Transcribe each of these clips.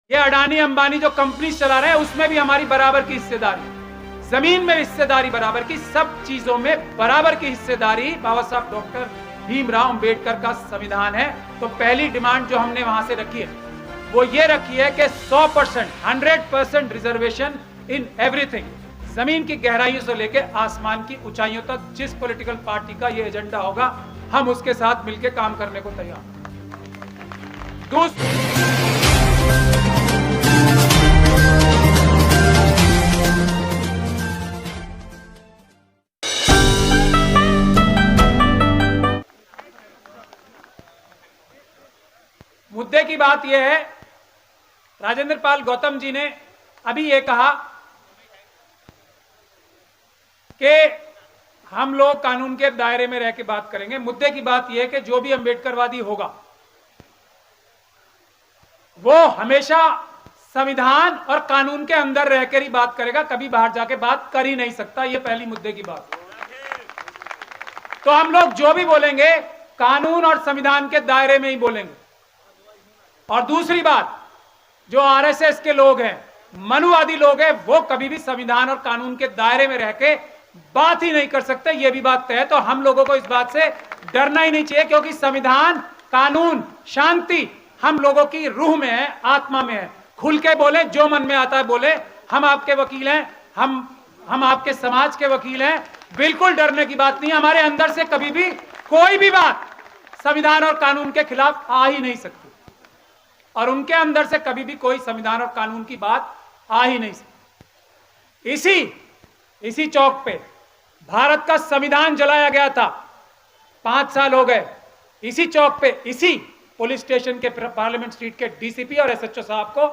ये अडानी अंबानी जो कंपनी चला रहे हैं उसमें भी हमारी बराबर की हिस्सेदारी, जमीन में हिस्सेदारी बराबर की, सब चीजों में बराबर की हिस्सेदारी बाबा साहब डॉक्टर भीमराव अंबेडकर का संविधान है। तो पहली डिमांड जो हमने वहां से रखी है वो ये रखी है कि 100%, 100% रिजर्वेशन इन एवरीथिंग, जमीन की गहराइयों से लेकर आसमान की ऊंचाइयों तक। जिस पॉलिटिकल पार्टी का ये एजेंडा होगा हम उसके साथ मिलकर काम करने को तैयार। मुद्दे की बात यह है, राजेंद्र पाल गौतम जी ने अभी ये कहा कि हम लोग कानून के दायरे में रह के बात करेंगे। मुद्दे की बात यह है कि जो भी अंबेडकरवादी होगा वो हमेशा संविधान और कानून के अंदर रहकर ही बात करेगा, कभी बाहर जाके बात कर ही नहीं सकता। ये पहली मुद्दे की बात। तो हम लोग जो भी बोलेंगे कानून और संविधान के दायरे में ही बोलेंगे। और दूसरी बात, जो आरएसएस के लोग हैं, मनुवादी लोग हैं, वो कभी भी संविधान और कानून के दायरे में रह के बात ही नहीं कर सकते, ये भी बात तय है। तो हम लोगों को इस बात से डरना ही नहीं चाहिए, क्योंकि संविधान, कानून, शांति हम लोगों की रूह में है, आत्मा में है। खुल के बोले, जो मन में आता है बोले। हम आपके वकील हैं, हम आपके समाज के वकील हैं, बिल्कुल डरने की बात नहीं है। हमारे अंदर से कभी भी कोई भी बात संविधान और कानून के खिलाफ आ ही नहीं सकती, और उनके अंदर से कभी भी कोई संविधान और कानून की बात आ ही नहीं सकती। इसी चौक पे भारत का संविधान जलाया गया था, 5 साल हो गए। इसी चौक पे, इसी पुलिस स्टेशन के पार्लियामेंट स्ट्रीट के डीसीपी और एसएचओ साहब को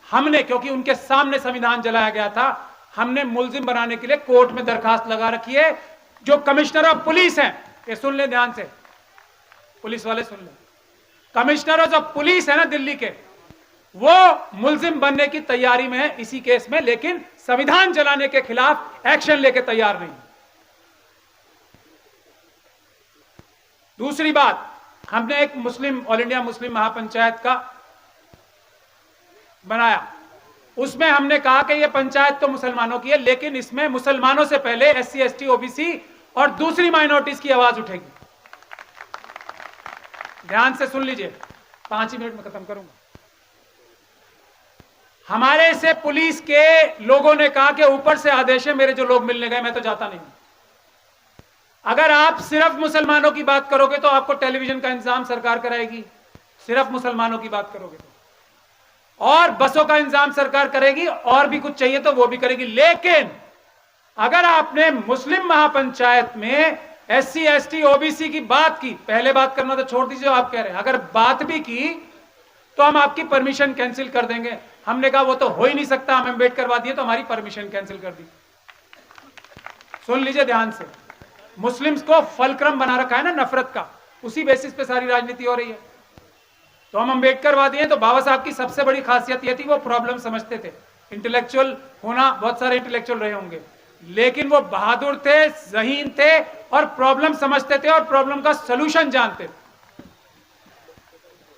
हमने, क्योंकि उनके सामने संविधान जलाया गया था, हमने मुलजिम बनाने के लिए कोर्ट में दरखास्त लगा रखी है। जो कमिश्नर ऑफ पुलिस हैं, ये सुन ले ध्यान से, पुलिस वाले सुन ले, कमिश्नर ऑफ पुलिस है ना दिल्ली के, वो मुलजिम बनने की तैयारी में है इसी केस में, लेकिन संविधान जलाने के खिलाफ एक्शन लेके तैयार नहीं। दूसरी बात, हमने एक मुस्लिम, ऑल इंडिया मुस्लिम महापंचायत का बनाया। उसमें हमने कहा कि यह पंचायत तो मुसलमानों की है, लेकिन इसमें मुसलमानों से पहले एससी, एसटी, ओबीसी और दूसरी माइनॉरिटीज की आवाज उठेगी। ध्यान से सुन लीजिए, 5 ही मिनट में खत्म करूंगा। हमारे से पुलिस के लोगों ने कहा कि ऊपर से आदेश है, मेरे जो लोग मिलने गए, मैं तो जाता नहीं। अगर आप सिर्फ मुसलमानों की बात करोगे तो आपको टेलीविजन का इंतजाम सरकार कराएगी, सिर्फ मुसलमानों की बात करोगे तो, और बसों का इंतजाम सरकार करेगी, और भी कुछ चाहिए तो वो भी करेगी। लेकिन अगर आपने मुस्लिम महापंचायत में एससी, एसटी, ओबीसी की बात की, पहले बात करना तो छोड़ दीजिए, आप कह रहे हैं अगर बात भी की तो हम आपकी परमिशन कैंसिल कर देंगे। हमने कहा वो तो हो ही नहीं सकता, हम अंबेडकरवादी है तो हमारी परमिशन कैंसिल कर दी। सुन लीजिए ध्यान से, मुस्लिम्स को फलक्रम बना रखा है ना नफरत का, उसी बेसिस पे सारी राजनीति हो रही है। तो हम अंबेडकरवादी हैं। तो बाबा साहब की सबसे बड़ी खासियत यह थी, वो प्रॉब्लम समझते थे। इंटेलेक्चुअल होना, बहुत सारे इंटेलेक्चुअल रहे होंगे, लेकिन वो बहादुर थे, ज़हीन थे, और प्रॉब्लम समझते थे और प्रॉब्लम का सलूशन जानते थे।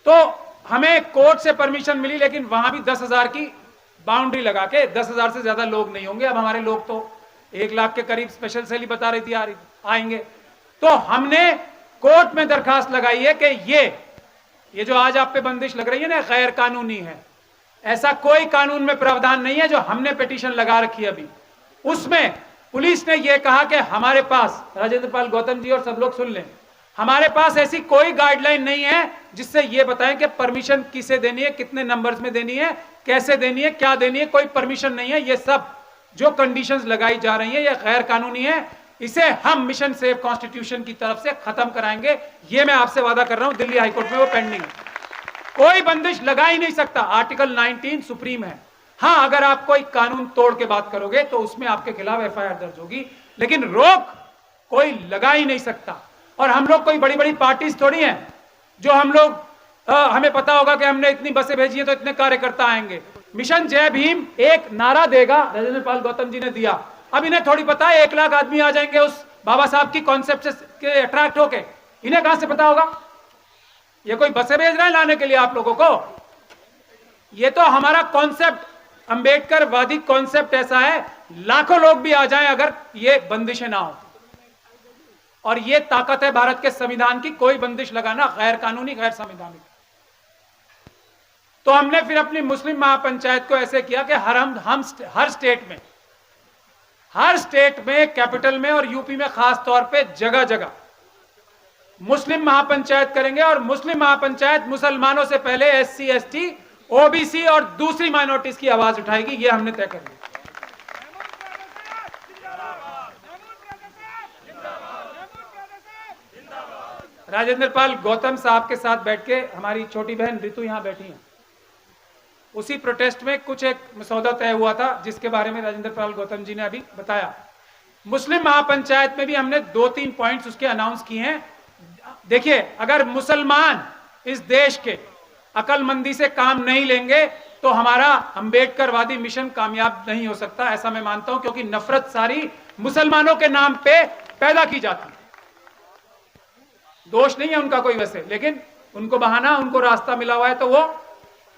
तो हमें कोर्ट से परमिशन मिली, लेकिन वहां भी 10,000 की बाउंड्री लगा के, 10,000 से ज्यादा लोग नहीं होंगे। अब हमारे लोग तो 1 लाख के करीब स्पेशल सेल ही बता रही थी आएंगे। तो हमने कोर्ट में दरखास्त लगाई है कि ये जो आज आप पे बंदिश लग रही है ना, गैर कानूनी है। ऐसा कोई कानून में प्रावधान नहीं है। जो हमने पिटीशन लगा रखी है अभी, उसमें पुलिस ने यह कहा कि हमारे पास, राजेंद्र पाल गौतम जी और सब लोग सुन लें, हमारे पास ऐसी कोई गाइडलाइन नहीं है जिससे यह बताएं कि परमिशन किसे देनी है, कितने नंबर्स में देनी है, कैसे देनी है, क्या देनी है। कोई परमिशन नहीं है। ये सब जो कंडीशंस लगाई जा रही हैं ये गैर कानूनी है। इसे हम मिशन सेव कॉन्स्टिट्यूशन की तरफ से खत्म कराएंगे, ये मैं आपसे वादा कर रहा हूं। दिल्ली हाईकोर्ट में वो पेंडिंग है, कोई बंदिश लगा ही नहीं सकता। आर्टिकल 19 सुप्रीम है। हाँ, अगर आप कोई कानून तोड़ के बात करोगे तो उसमें आपके खिलाफ एफआईआर दर्ज होगी, लेकिन रोक कोई लगा ही नहीं सकता। और हम लोग कोई बड़ी बड़ी पार्टीज थोड़ी हैं जो हम लोग हमें पता होगा कि हमने इतनी बसें भेजी हैं तो इतने कार्यकर्ता आएंगे। मिशन जय भीम एक नारा देगा, राजेंद्र पाल गौतम जी ने दिया। अब इन्हें थोड़ी पता है 1 लाख आदमी आ जाएंगे उस बाबा साहब की कॉन्सेप्ट से अट्रैक्ट होके, इन्हें कहां से पता होगा? ये कोई बसें भेज रहे हैं लाने के लिए आप लोगों को? ये तो हमारा कॉन्सेप्ट, अंबेडकरवादी कॉन्सेप्ट ऐसा है, लाखों लोग भी आ जाएं अगर ये बंदिशें ना हो। और ये ताकत है भारत के संविधान की, कोई बंदिश लगाना गैर कानूनी, गैर संवैधानिक। तो हमने फिर अपनी मुस्लिम महापंचायत को ऐसे किया कि हर स्टेट में कैपिटल में और यूपी में खास तौर पे जगह जगह मुस्लिम महापंचायत करेंगे। और मुस्लिम महापंचायत मुसलमानों से पहले एससी, एसटी, ओबीसी और दूसरी माइनॉरिटीज की आवाज उठाएगी, ये हमने तय कर लिया। राजेंद्र पाल गौतम साहब के साथ बैठ के हमारी छोटी बहन रितु यहां बैठी हैं, उसी प्रोटेस्ट में कुछ एक मसौदा तय हुआ था जिसके बारे में राजेंद्र पाल गौतम जी ने अभी बताया। मुस्लिम महापंचायत में भी हमने 2-3 पॉइंट्स उसके अनाउंस किए हैं। देखिए, अगर मुसलमान इस देश के अकलमंदी से काम नहीं लेंगे तो हमारा अंबेडकरवादी मिशन कामयाब नहीं हो सकता, ऐसा मैं मानता हूं, क्योंकि नफरत सारी मुसलमानों के नाम पे पैदा की जाती है। दोष नहीं है उनका कोई वैसे, लेकिन उनको बहाना, उनको रास्ता मिला हुआ है तो वो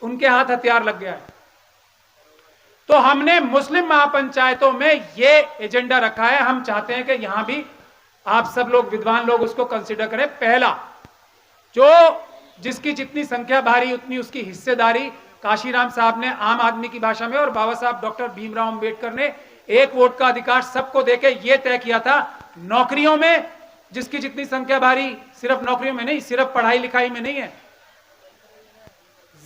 उनके हाथ हथियार लग गया है। तो हमने मुस्लिम महापंचायतों में ये एजेंडा रखा है। हम चाहते हैं कि यहां भी आप सब लोग, विद्वान लोग, उसको कंसिडर करें। पहला, जो जिसकी जितनी संख्या भारी उतनी उसकी हिस्सेदारी। काशीराम साहब ने आम आदमी की भाषा में और बाबा साहब डॉक्टर भीमराव अंबेडकर ने एक वोट का अधिकार सबको देके ये तय किया था, नौकरियों में जिसकी जितनी संख्या भारी, सिर्फ नौकरियों में नहीं, सिर्फ पढ़ाई लिखाई में नहीं है,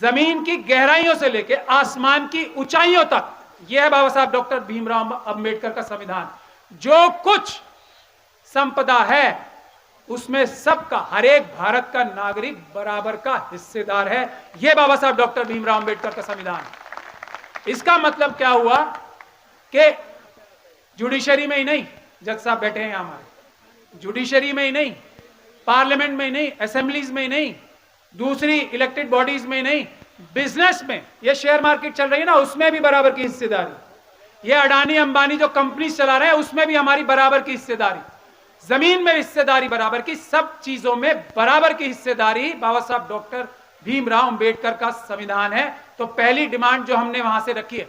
जमीन की गहराइयों से लेके आसमान की ऊंचाइयों तक, यह है बाबा साहब डॉक्टर भीमराव अंबेडकर का संविधान। जो कुछ संपदा है उसमें सबका, हर एक भारत का नागरिक बराबर का हिस्सेदार है। यह बाबा साहब डॉक्टर भीमराव अंबेडकर का संविधान। इसका मतलब क्या हुआ कि जुडिशरी में ही नहीं, जज साहब बैठे हैं हमारे, जुडिशरी में ही नहीं, पार्लियामेंट में ही नहीं, असेंबलीज में ही नहीं, दूसरी इलेक्टेड बॉडीज में नहीं, बिजनेस में, ये शेयर मार्केट चल रही है ना, उसमें भी बराबर की हिस्सेदारी। ये अडानी अंबानी जो कंपनी चला रहे हैं उसमें भी हमारी बराबर की हिस्सेदारी, जमीन में हिस्सेदारी बराबर की, सब चीजों में बराबर की हिस्सेदारी बाबा साहब डॉक्टर भीमराव अंबेडकर का संविधान है। तो पहली डिमांड जो हमने वहां से रखी है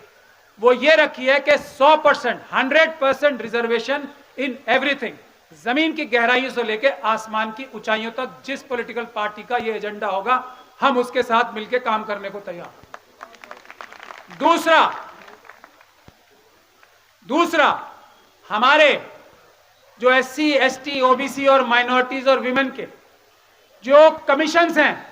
वो ये रखी है कि 100%, 100% रिजर्वेशन इन एवरीथिंग, जमीन की गहराइयों से लेकर आसमान की ऊंचाइयों तक। जिस पॉलिटिकल पार्टी का यह एजेंडा होगा हम उसके साथ मिलकर काम करने को तैयार। दूसरा, हमारे जो एससी, एसटी, ओबीसी और माइनॉरिटीज और विमेन के जो कमीशंस हैं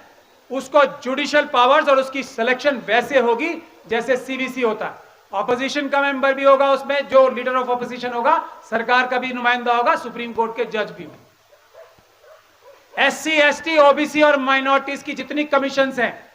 उसको जुडिशियल पावर्स और उसकी सिलेक्शन वैसे होगी जैसे सीबीसी होता है। ऑपोजिशन का मेंबर भी होगा उसमें, जो लीडर ऑफ ऑपोजिशन होगा, सरकार का भी नुमाइंदा होगा, सुप्रीम कोर्ट के जज भी होंगे। एससी, एसटी, ओबीसी और माइनॉरिटीज की जितनी कमीशंस हैं,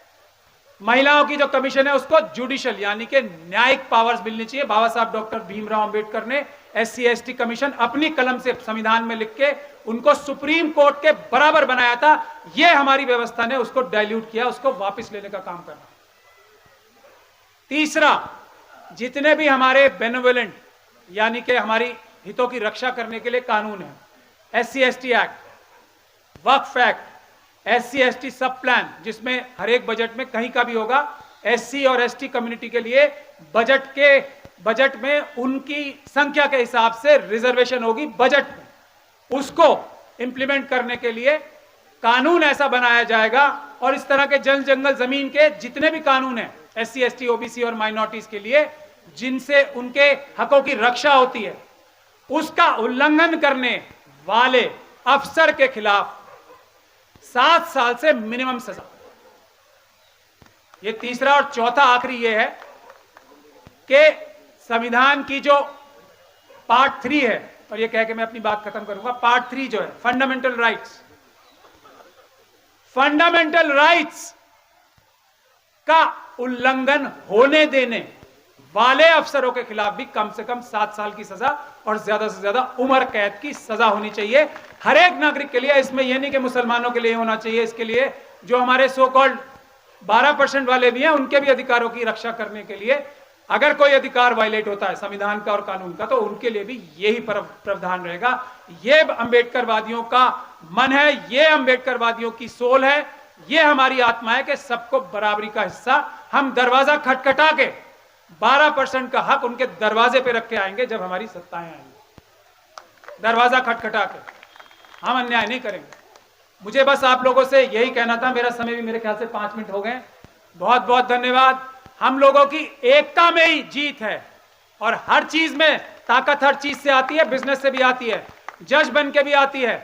महिलाओं की जो कमीशन है उसको जुडिशियल यानी कि न्यायिक पावर्स मिलनी चाहिए। बाबा साहब डॉक्टर भीमराव अंबेडकर ने एससी, एसटी कमीशन अपनी कलम से संविधान में लिख के उनको सुप्रीम कोर्ट के बराबर बनाया था। यह हमारी व्यवस्था ने उसको डाइल्यूट किया, उसको वापस लेने का काम करना। तीसरा, जितने भी हमारे बेनेवोलेंट यानी कि हमारी हितों की रक्षा करने के लिए कानून है, एससी एसटी एक्ट, वक्फ एक्ट, एससी एसटी सब प्लान, जिसमें हर एक बजट में कहीं का भी होगा एससी और एसटी कम्युनिटी के लिए बजट में उनकी संख्या के हिसाब से रिजर्वेशन होगी बजट में, उसको इंप्लीमेंट करने के लिए कानून ऐसा बनाया जाएगा। और इस तरह के जल जंगल जमीन के जितने भी कानून हैं एससी, एसटी, ओबीसी और माइनॉरिटीज के लिए, जिनसे उनके हकों की रक्षा होती है, उसका उल्लंघन करने वाले अफसर के खिलाफ 7 साल से मिनिमम सजा। ये तीसरा। और चौथा आखिरी ये है कि संविधान की जो पार्ट 3 है, और ये कह के मैं अपनी बात खत्म करूंगा, पार्ट 3 जो है फंडामेंटल राइट्स का उल्लंघन होने देने वाले अफसरों के खिलाफ भी कम से कम 7 साल की सजा और ज्यादा से ज्यादा उम्र कैद की सजा होनी चाहिए हर एक नागरिक के लिए। इसमें यह नहीं कि मुसलमानों के लिए होना चाहिए, इसके लिए जो हमारे सो कॉल्ड 12% वाले भी हैं उनके भी अधिकारों की रक्षा करने के लिए अगर कोई अधिकार वायलेट होता है संविधान का और कानून का, तो उनके लिए भी यही प्रावधान रहेगा। ये अंबेडकरवादियों का मन है, ये अंबेडकरवादियों की सोल है, ये हमारी आत्मा है कि सबको बराबरी का हिस्सा। हम दरवाजा खटखटा के 12% का हक उनके दरवाजे पे रख के आएंगे जब हमारी सत्ताएं आएंगी। दरवाजा खटखटा के हम अन्याय नहीं करेंगे। मुझे बस आप लोगों से यही कहना था। मेरा समय भी मेरे ख्याल से 5 मिनट हो गए। बहुत बहुत धन्यवाद। हम लोगों की एकता में ही जीत है और हर चीज में ताकत हर चीज से आती है, बिजनेस से भी आती है, जज बन के भी आती है।